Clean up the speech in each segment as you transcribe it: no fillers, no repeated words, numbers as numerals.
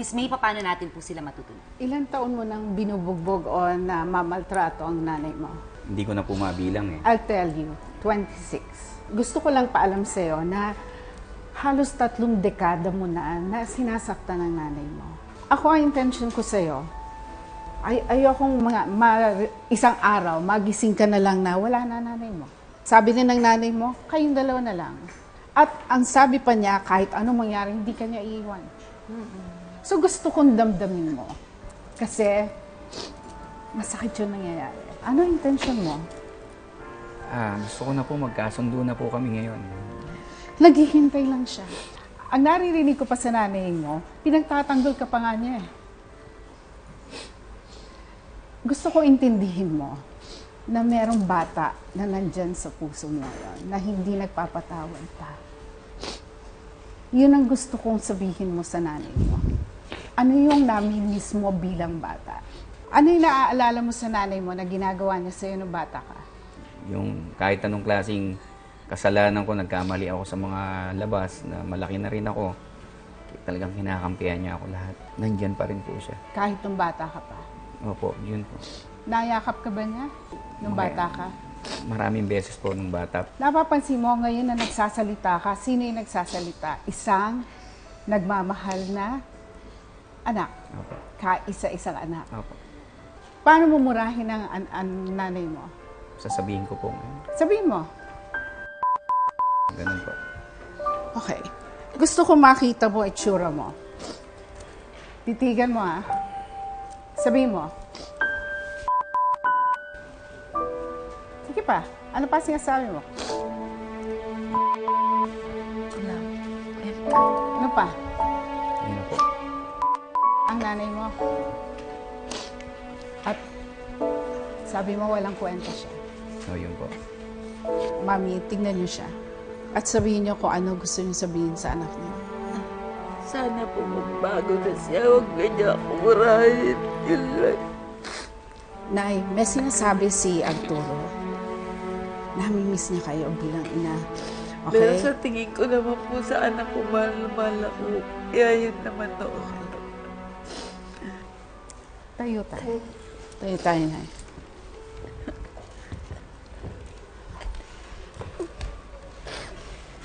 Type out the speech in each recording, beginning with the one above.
Miss May, paano natin po sila matutulungan? Ilang taon mo nang binubugbog o na mamaltrato ang nanay mo? Hindi ko na po mabilang eh. I'll tell you, 26. Gusto ko lang paalam sa'yo na halos 3 dekada mo na sinasaktan ng nanay mo. Ako, ang intention ko sa'yo, ayokong isang araw, magising ka na lang na wala na nanay mo. Sabi din ng nanay mo, kayong dalawa na lang. At ang sabi pa niya, kahit anong mangyari, hindi ka niya iiwan. So gusto kong damdamin mo. Kasi masakit yung nangyayari. Ano intention mo? Gusto ko na po magkasundo na po kami ngayon. Naghihintay lang siya. Ang naririnig ko pa sa nanay mo, pinagtatanggol ka pa nga niya eh. Gusto ko intindihin mo na merong bata na nandyan sa puso mo ngayon, na hindi nagpapatawad pa. Yun ang gusto kong sabihin mo sa nanay mo. Ano yung namimiss mo bilang bata? Ano yung naaalala mo sa nanay mo na ginagawa niya sa'yo nung bata ka? Yung kahit anong klaseng kasalanan ko, nagkamali ako sa mga labas, na malaki na rin ako, talagang kinakampihan niya ako lahat. Nandyan pa rin po siya. Kahit nung bata ka pa? Opo, yun po. Nayakap ka ba niya nung bata ka? Maraming beses po nung bata. Napapansin mo ngayon na nagsasalita ka, sino yung nagsasalita? Isang nagmamahal na anak. Opo. Kaisa-isang anak. Opo. Paano mo murahin ang nanay mo? Sasabihin ko po ngayon. Sabihin mo. Ganun po. Okay. Gusto ko makita mo itsura mo. Titigan mo ha. Sabihin mo. Sige pa. Ano pa sinasabi mo? Ano pa? Yun na po. Ang nanay mo. At sabi mo walang kwenta siya. So, yun po. Mami, tingnan niyo siya. At sabihin niyo kung ano gusto niyo sabihin sa anak niyo. Sana po magbago na siya. Huwag na niya ako murahin. Yun lang. Nay, may sinasabi si Arturo. Namimiss niya kayo bilang ina. Pero Okay? sa tingin ko naman po sa anak ko, mahal na mahal ako. Kaya yun naman noon. Tayo tayo. Tayo tayo, Nay.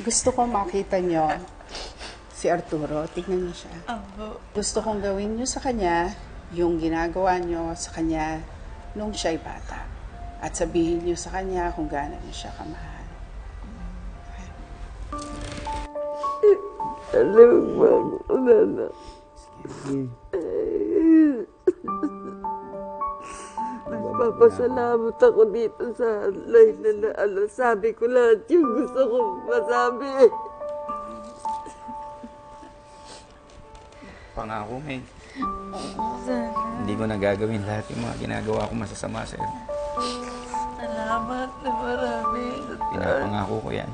Gusto ko makita niyo si Arturo. Tignan niyo siya. Gusto kong gawin niyo sa kanya yung ginagawa niyo sa kanya nung siya'y bata. At sabihin niyo sa kanya kung gaano niyo siya kamahal. Alam mo ako, nana. Nagpapasalamat ako dito sa line na sabi ko lahat yung gusto kong masabi. Pangako, May. Sana. Hindi ko na gagawin lahat yung mga ginagawa ko masasama sa'yo. Salamat na marami. Pinapangako ko yan.